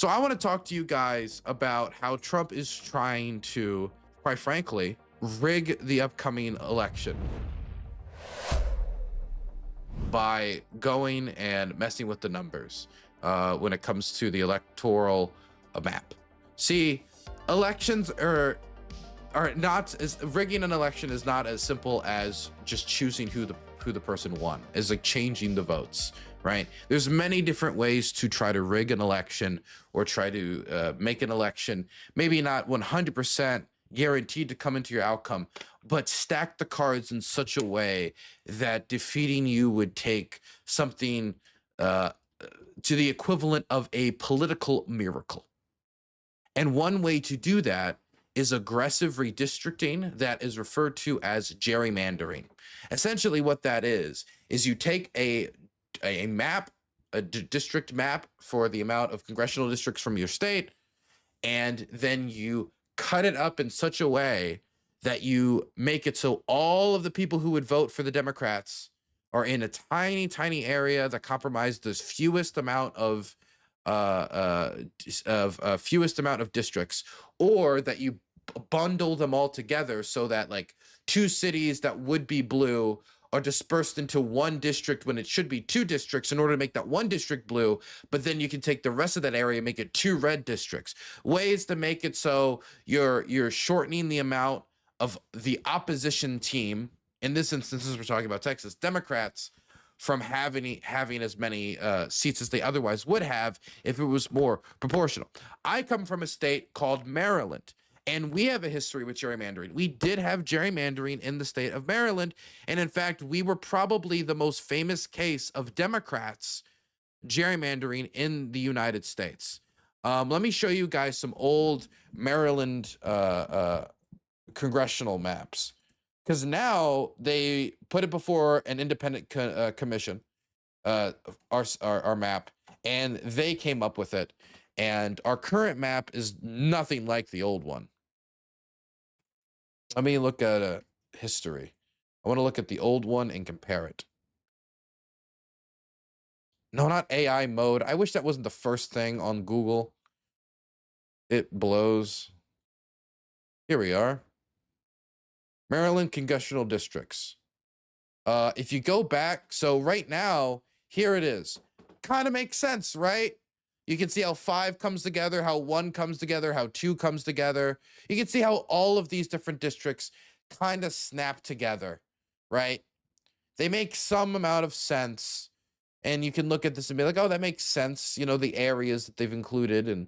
So I want to talk to you guys about how Trump is trying to, quite frankly, rig the upcoming election by going and messing with the numbers when it comes to the electoral map. See, elections are not as rigging an election is not as simple as just choosing who the person won. It's like changing the votes, right? There's many different ways to try to rig an election or try to make an election maybe not 100% guaranteed to come into your outcome, but stack the cards in such a way that defeating you would take something to the equivalent of a political miracle. And one way to do that is aggressive redistricting that is referred to as gerrymandering. Essentially what that is you take a map, a district map for the amount of congressional districts from your state, and then you cut it up in such a way that you make it so all of the people who would vote for the Democrats are in a tiny, tiny area that compromise the fewest amount of districts, or that you bundle them all together so that like two cities that would be blue are dispersed into one district when it should be two districts in order to make that one district blue, but then you can take the rest of that area and make it two red districts. Ways to make it so you're shortening the amount of the opposition team, in this instance, as we're talking about Texas, Democrats, from having as many seats as they otherwise would have if it was more proportional. I come from a state called Maryland, and we have a history with gerrymandering. We did have gerrymandering in the state of Maryland, and in fact, we were probably the most famous case of Democrats gerrymandering in the United States. Let me show you guys some old Maryland congressional maps, because now they put it before an independent commission, our map, and they came up with it. And our current map is nothing like the old one. Let me look at history. I want to look at the old one and compare it. No, not AI mode. I wish that wasn't the first thing on Google. It blows. Here we are. Maryland congressional districts. If you go back, so right now, here it is. Kind of makes sense, right? You can see how 5 comes together, how 1 comes together, how 2 comes together. You can see how all of these different districts kind of snap together, right? They make some amount of sense. And you can look at this and be like, oh, that makes sense. You know, the areas that they've included, and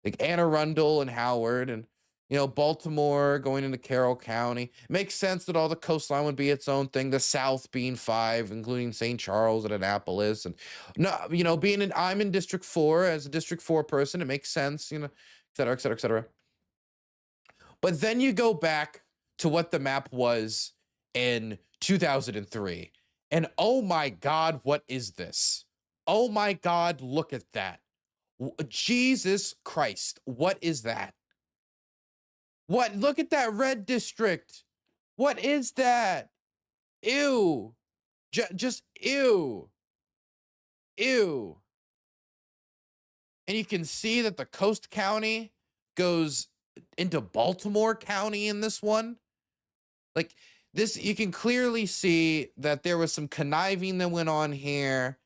like Anne Arundel and Howard, and Baltimore going into Carroll County. It makes sense that all the coastline would be its own thing. The South being 5, including St. Charles and Annapolis, and I'm in District 4 as a District 4 person. It makes sense, et cetera, et cetera, et cetera. But then you go back to what the map was in 2003, and oh my God, what is this? Oh my God, look at that! Jesus Christ, what is that? What? Look at that red district. What is that? Ew. Just ew. Ew. And you can see that the Coast County goes into Baltimore County in this one. Like this, you can clearly see that there was some conniving that went on here.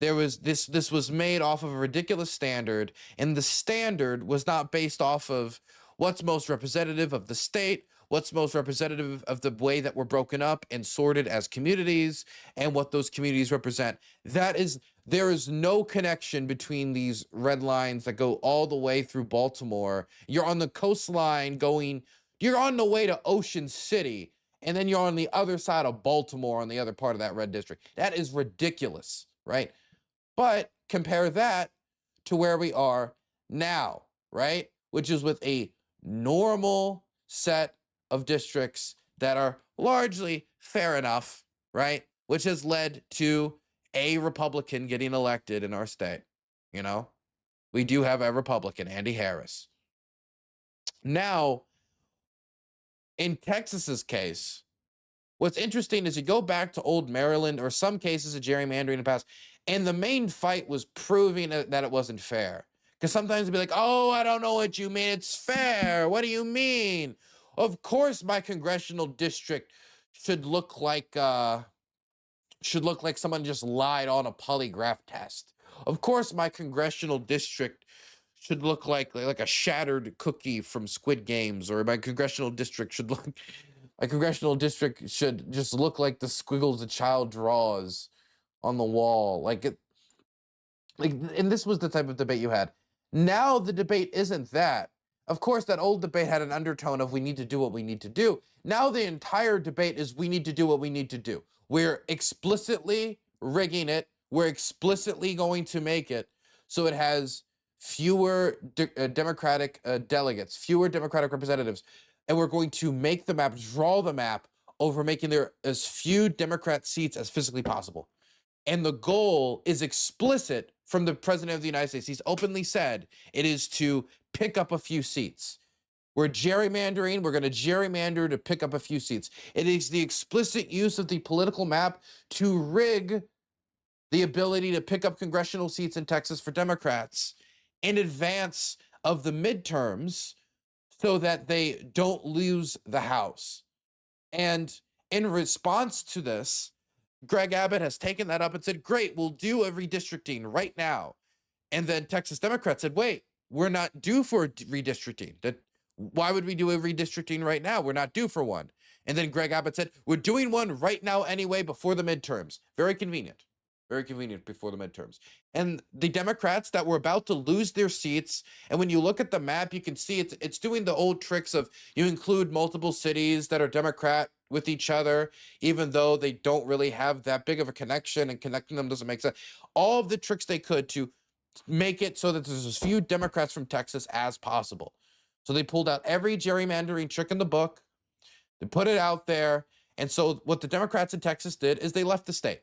There was this was made off of a ridiculous standard, and the standard was not based off of what's most representative of the state, what's most representative of the way that we're broken up and sorted as communities, and what those communities represent. There is no connection between these red lines that go all the way through Baltimore. You're on the coastline you're on the way to Ocean City, and then you're on the other side of Baltimore on the other part of that red district. That is ridiculous, right? But compare that to where we are now, right? Which is with a normal set of districts that are largely fair enough, right? Which has led to a Republican getting elected in our state. We do have a Republican, Andy Harris. Now, in Texas's case, what's interesting is you go back to old Maryland or some cases of gerrymandering in the past, and the main fight was proving that it wasn't fair. Because sometimes it'd be like, oh, I don't know what you mean. It's fair. What do you mean? Of course, my congressional district should look like someone just lied on a polygraph test. Of course, my congressional district should look like a shattered cookie from Squid Games, or my congressional district should just look like the squiggles a child draws on the wall. And this was the type of debate you had. Now the debate isn't that. Of course, that old debate had an undertone of we need to do what we need to do. Now the entire debate is we need to do what we need to do. We're explicitly rigging it. We're explicitly going to make it so it has fewer Democratic delegates, fewer Democratic representatives. And we're going to make the map, draw the map over making there as few Democrat seats as physically possible. And the goal is explicit from the president of the United States. He's openly said it is to pick up a few seats. We're gerrymandering. We're going to gerrymander to pick up a few seats. It is the explicit use of the political map to rig the ability to pick up congressional seats in Texas for Democrats in advance of the midterms so that they don't lose the House. And in response to this, Greg Abbott has taken that up and said, great, we'll do a redistricting right now. And then Texas Democrats said, wait, we're not due for redistricting. Why would we do a redistricting right now? We're not due for one. And then Greg Abbott said, we're doing one right now anyway before the midterms. Very convenient. Very convenient before the midterms. And the Democrats that were about to lose their seats, and when you look at the map, you can see it's doing the old tricks of you include multiple cities that are Democrat with each other, even though they don't really have that big of a connection, and connecting them doesn't make sense. All of the tricks they could to make it so that there's as few Democrats from Texas as possible. So they pulled out every gerrymandering trick in the book. They put it out there. And so what the Democrats in Texas did is they left the state.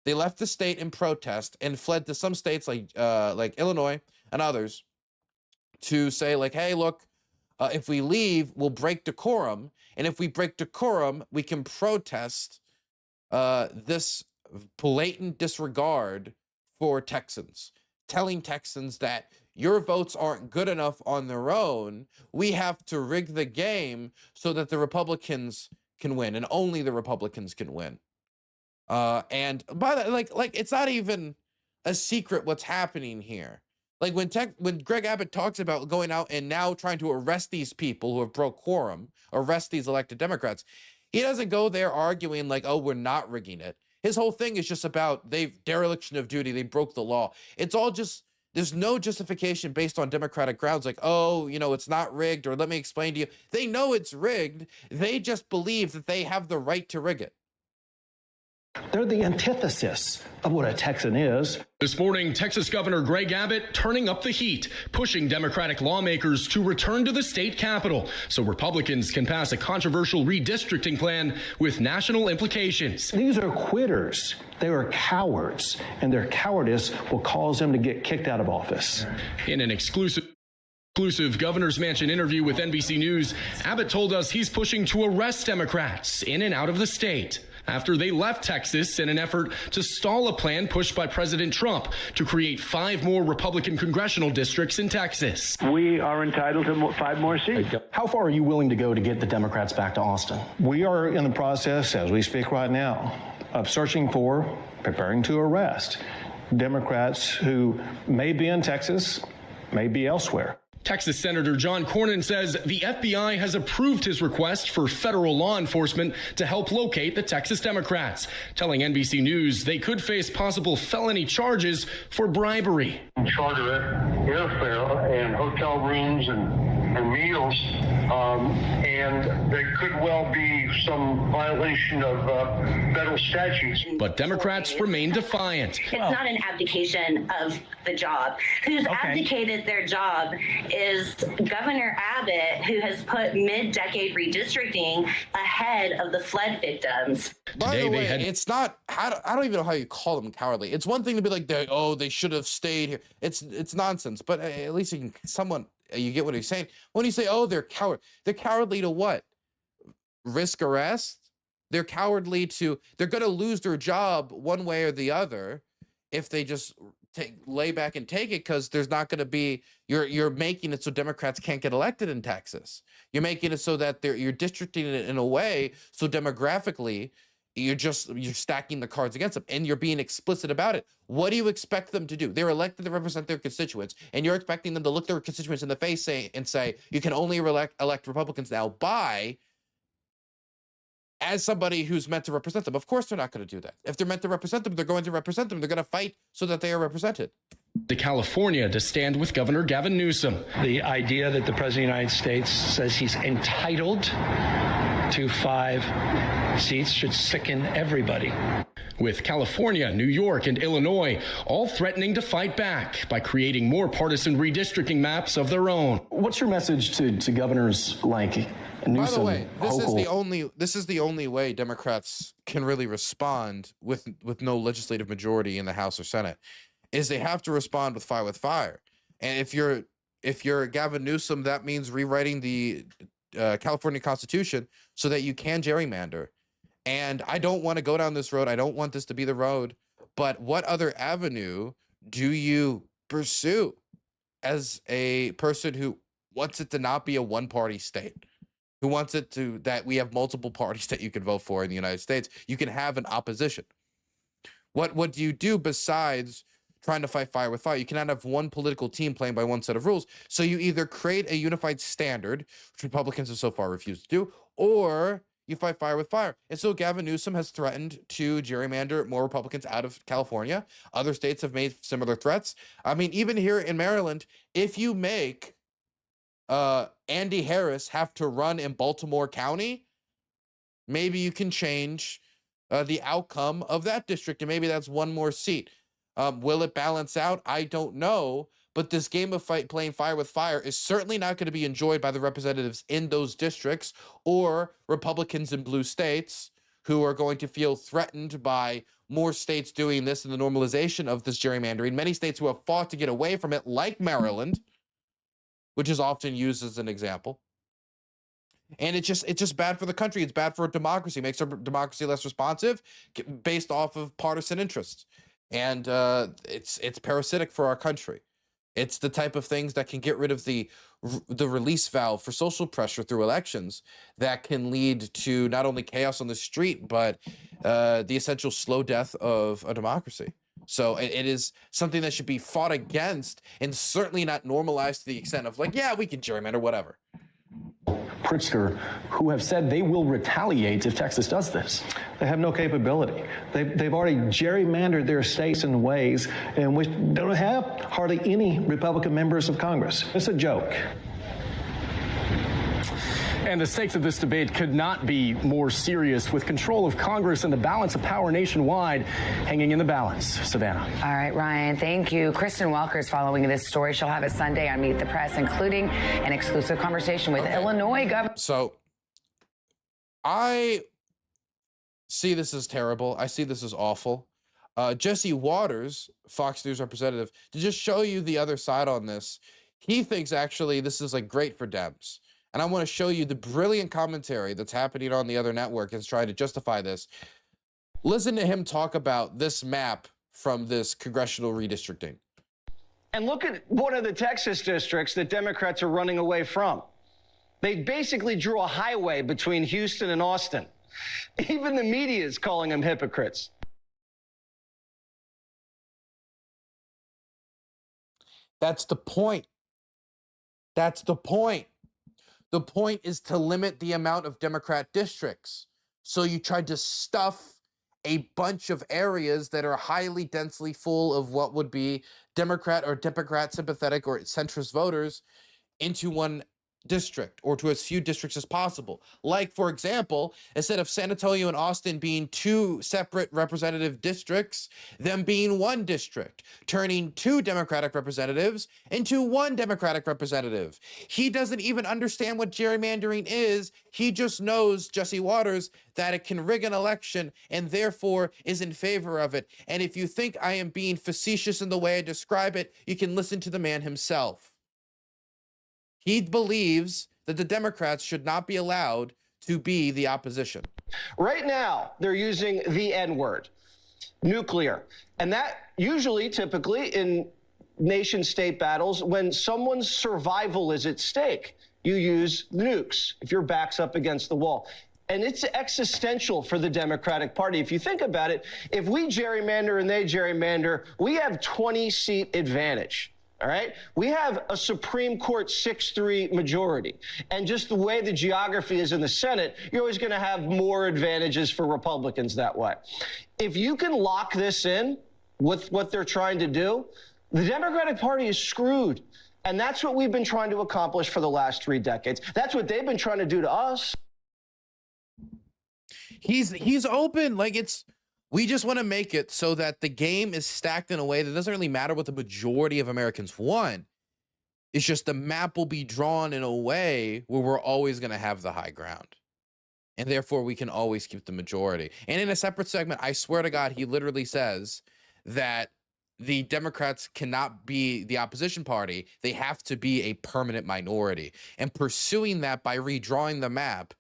They left the state in protest and fled to some states like Illinois and others to say like, hey, look, if we leave, we'll break decorum. And if we break decorum, we can protest this blatant disregard for Texans, telling Texans that your votes aren't good enough on their own. We have to rig the game so that the Republicans can win, and only the Republicans can win. And by that, like it's not even a secret what's happening here. Like when Greg Abbott talks about going out and now trying to arrest these people who have broke quorum, arrest these elected Democrats, he doesn't go there arguing like, oh, we're not rigging it. His whole thing is just about dereliction of duty. They broke the law. It's all just, there's no justification based on Democratic grounds like, oh, it's not rigged, or let me explain to you. They know it's rigged. They just believe that they have the right to rig it. They're the antithesis of what a Texan is. This morning, Texas Governor Greg Abbott turning up the heat, pushing Democratic lawmakers to return to the state capitol so Republicans can pass a controversial redistricting plan with national implications. These are quitters. They are cowards, and their cowardice will cause them to get kicked out of office. In an exclusive Governor's Mansion interview with NBC News, Abbott told us he's pushing to arrest Democrats in and out of the state after they left Texas in an effort to stall a plan pushed by President Trump to create 5 more Republican congressional districts in Texas. We are entitled to 5 more seats. How far are you willing to go to get the Democrats back to Austin? We are in the process, as we speak right now, of searching for, preparing to arrest Democrats who may be in Texas, may be elsewhere. Texas Senator John Cornyn says the FBI has approved his request for federal law enforcement to help locate the Texas Democrats, telling NBC News they could face possible felony charges for bribery. Charter airfare and hotel rooms and meals, and there could well be some violation of federal statutes. But Democrats remain defiant. It's not an abdication of the job. Who's abdicated their job is Governor Abbott, who has put mid-decade redistricting ahead of the flood victims. By the way, it's not, I don't even know how you call them cowardly. It's one thing to be like, they should have stayed here. It's nonsense, but at least you get what he's saying. When you say, oh, they're cowardly to what? Risk arrest? They're cowardly to, they're going to lose their job one way or the other if they just lay back and take it, because there's not going to be, you're making it so Democrats can't get elected in Texas. You're making it so that you're districting it in a way so demographically you're stacking the cards against them, and you're being explicit about it. What do you expect them to do? They're elected to represent their constituents, and you're expecting them to look their constituents in the face and say you can only elect Republicans now as somebody who's meant to represent them. Of course they're not going to do that. If they're meant to represent them, they're going to represent them. They're going to fight so that they are represented. To California to stand with Governor Gavin Newsom. The idea that the President of the United States says he's entitled to 5 seats should sicken everybody. With California, New York, and Illinois all threatening to fight back by creating more partisan redistricting maps of their own. What's your message to governors like Newsom? By the way, Hochul? this is the only way Democrats can really respond with no legislative majority in the House or Senate, is they have to respond with fire. And if you're Gavin Newsom, that means rewriting the California Constitution so that you can gerrymander. And I don't want to go down this road. I don't want this to be the road. But what other avenue do you pursue as a person who wants it to not be a one-party state, who wants it to that we have multiple parties that you can vote for in the United States? You can have an opposition. What do you do besides trying to fight fire with fire? You cannot have one political team playing by one set of rules. So you either create a unified standard, which Republicans have so far refused to do, or you fight fire with fire. And so Gavin Newsom has threatened to gerrymander more Republicans out of California. Other states have made similar threats. I mean, even here in Maryland, if you make Andy Harris have to run in Baltimore County, maybe you can change the outcome of that district, and maybe that's one more seat. Will it balance out? I don't know. But this game of playing fire with fire is certainly not going to be enjoyed by the representatives in those districts or Republicans in blue states who are going to feel threatened by more states doing this and the normalization of this gerrymandering. Many states who have fought to get away from it, like Maryland, which is often used as an example. And it's just bad for the country. It's bad for a democracy. It makes our democracy less responsive based off of partisan interests. And it's parasitic for our country. It's the type of things that can get rid of the release valve for social pressure through elections that can lead to not only chaos on the street, but the essential slow death of a democracy. So it is something that should be fought against, and certainly not normalized to the extent of like, yeah, we can gerrymander, whatever. Pritzker, who have said they will retaliate if Texas does this. They have no capability. They've already gerrymandered their states in ways in which they don't have hardly any Republican members of Congress. It's a joke. And the stakes of this debate could not be more serious, with control of Congress and the balance of power nationwide hanging in the balance. Savannah. All right, Ryan, thank you. Kristen Welker is following this story. She'll have it Sunday on Meet the Press, including an exclusive conversation with Illinois Governor. So I see this as terrible. I see this as awful. Jesse Waters, Fox News representative, to just show you the other side on this, he thinks actually this is like great for Dems. And I want to show you the brilliant commentary that's happening on the other network and trying to justify this. Listen to him talk about this map from this congressional redistricting. And look at one of the Texas districts that Democrats are running away from. They basically drew a highway between Houston and Austin. Even the media is calling them hypocrites. That's the point. That's the point. The point is to limit the amount of Democrat districts. So you tried to stuff a bunch of areas that are highly densely full of what would be Democrat or Democrat sympathetic or centrist voters into one district, or to as few districts as possible. Like, for example, instead of San Antonio and Austin being two separate representative districts, them being one district, turning two Democratic representatives into one Democratic representative. He doesn't even understand what gerrymandering is. He just knows, Jesse Waters, that it can rig an election and therefore is in favor of it. And if you think I am being facetious in the way I describe it, you can listen to the man himself. He believes that the Democrats should not be allowed to be the opposition. Right now, they're using the N-word, nuclear. And that usually, typically, in nation-state battles, when someone's survival is at stake, you use nukes if your back's up against the wall. And it's existential for the Democratic Party. If you think about it, if we gerrymander and they gerrymander, we have 20-seat advantage. All right? We have a Supreme Court 6-3 majority. And just the way the geography is in the Senate, you're always going to have more advantages for Republicans that way. If you can lock this in with what they're trying to do, the Democratic Party is screwed. And that's what we've been trying to accomplish for the last 3 decades. That's what they've been trying to do to us. He's open. Like, we just want to make it so that the game is stacked in a way that doesn't really matter what the majority of Americans want. It's just the map will be drawn in a way where we're always going to have the high ground. And therefore, we can always keep the majority. And in a separate segment, I swear to God, he literally says that the Democrats cannot be the opposition party. They have to be a permanent minority. And pursuing that by redrawing the map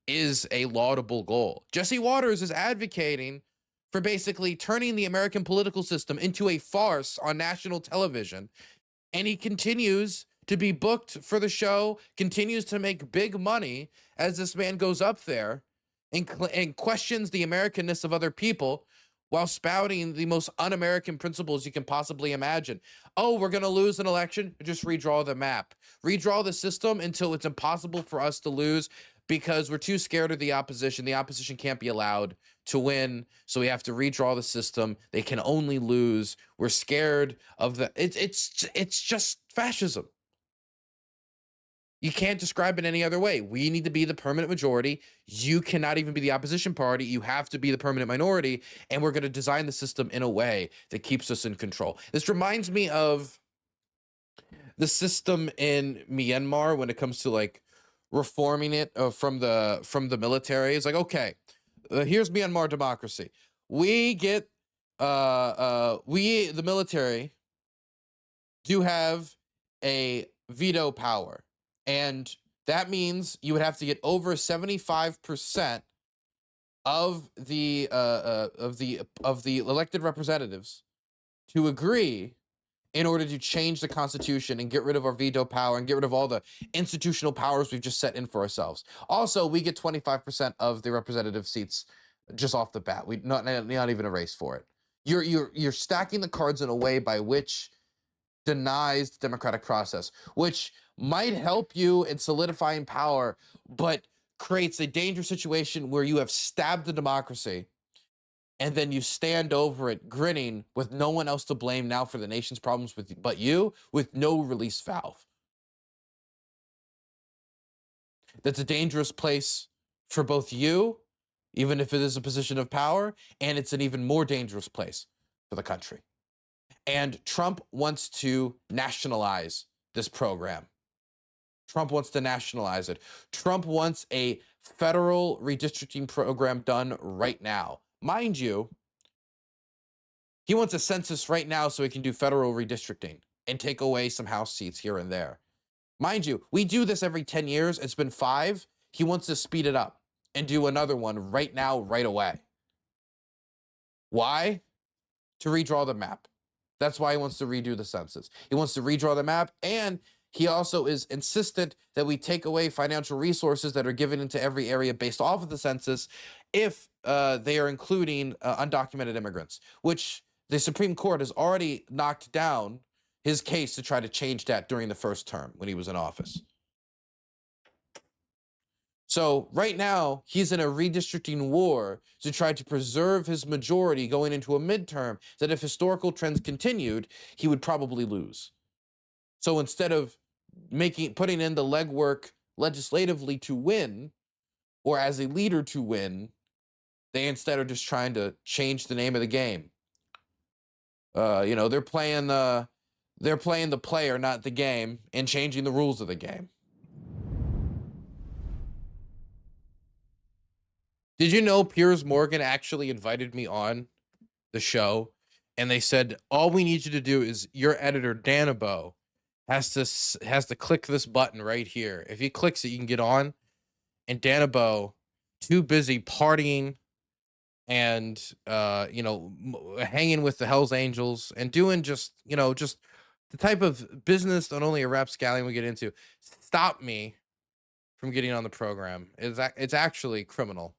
is a laudable goal. Jesse Waters is advocating for basically turning the American political system into a farce on national television. And he continues to be booked for the show, continues to make big money as this man goes up there and questions the Americanness of other people while spouting the most un-American principles you can possibly imagine. Oh, we're going to lose an election? Just redraw the map. Redraw the system until it's impossible for us to lose because we're too scared of the opposition. The opposition can't be allowed to win, so we have to redraw the system. They can only lose. We're scared of the... It's just fascism. You can't describe it any other way. We need to be the permanent majority. You cannot even be the opposition party. You have to be the permanent minority, and we're going to design the system in a way that keeps us in control. This reminds me of the system in Myanmar when it comes to like reforming it from the military. It's like, okay, here's Myanmar democracy. We get the military do have a veto power. And that means you would have to get over 75% of the elected representatives to agree in order to change the Constitution and get rid of our veto power and get rid of all the institutional powers we've just set in for ourselves. Also, we get 25% of the representative seats just off the bat. We not even a race for it. You're stacking the cards in a way by which denies the democratic process, which might help you in solidifying power, but creates a dangerous situation where you have stabbed the democracy and then you stand over it grinning with no one else to blame now for the nation's problems but you, with no release valve. That's a dangerous place for both you, even if it is a position of power, and it's an even more dangerous place for the country. And Trump wants to nationalize this program. Trump wants to nationalize it. Trump wants a federal redistricting program done right now. Mind you, he wants a census right now so he can do federal redistricting and take away some House seats here and there. Mind you, we do this every 10 years. It's been 5. He wants to speed it up and do another one right now, right away. Why? To redraw the map. That's why he wants to redo the census. He wants to redraw the map, and he also is insistent that we take away financial resources that are given into every area based off of the census if they are including undocumented immigrants, which the Supreme Court has already knocked down his case to try to change that during the first term when he was in office. So right now, he's in a redistricting war to try to preserve his majority going into a midterm that if historical trends continued, he would probably lose. So instead of putting in the legwork legislatively to win, or as a leader to win, they instead are just trying to change the name of the game. They're playing the player, not the game, and changing the rules of the game. Did you know Piers Morgan actually invited me on the show, and they said, all we need you to do is your editor, Danabo, has to click this button right here. If he clicks it, you can get on. And Danabo, too busy partying and hanging with the Hells Angels and doing just the type of business that only a rapscallion would get into, stop me from getting on the program. It's actually criminal.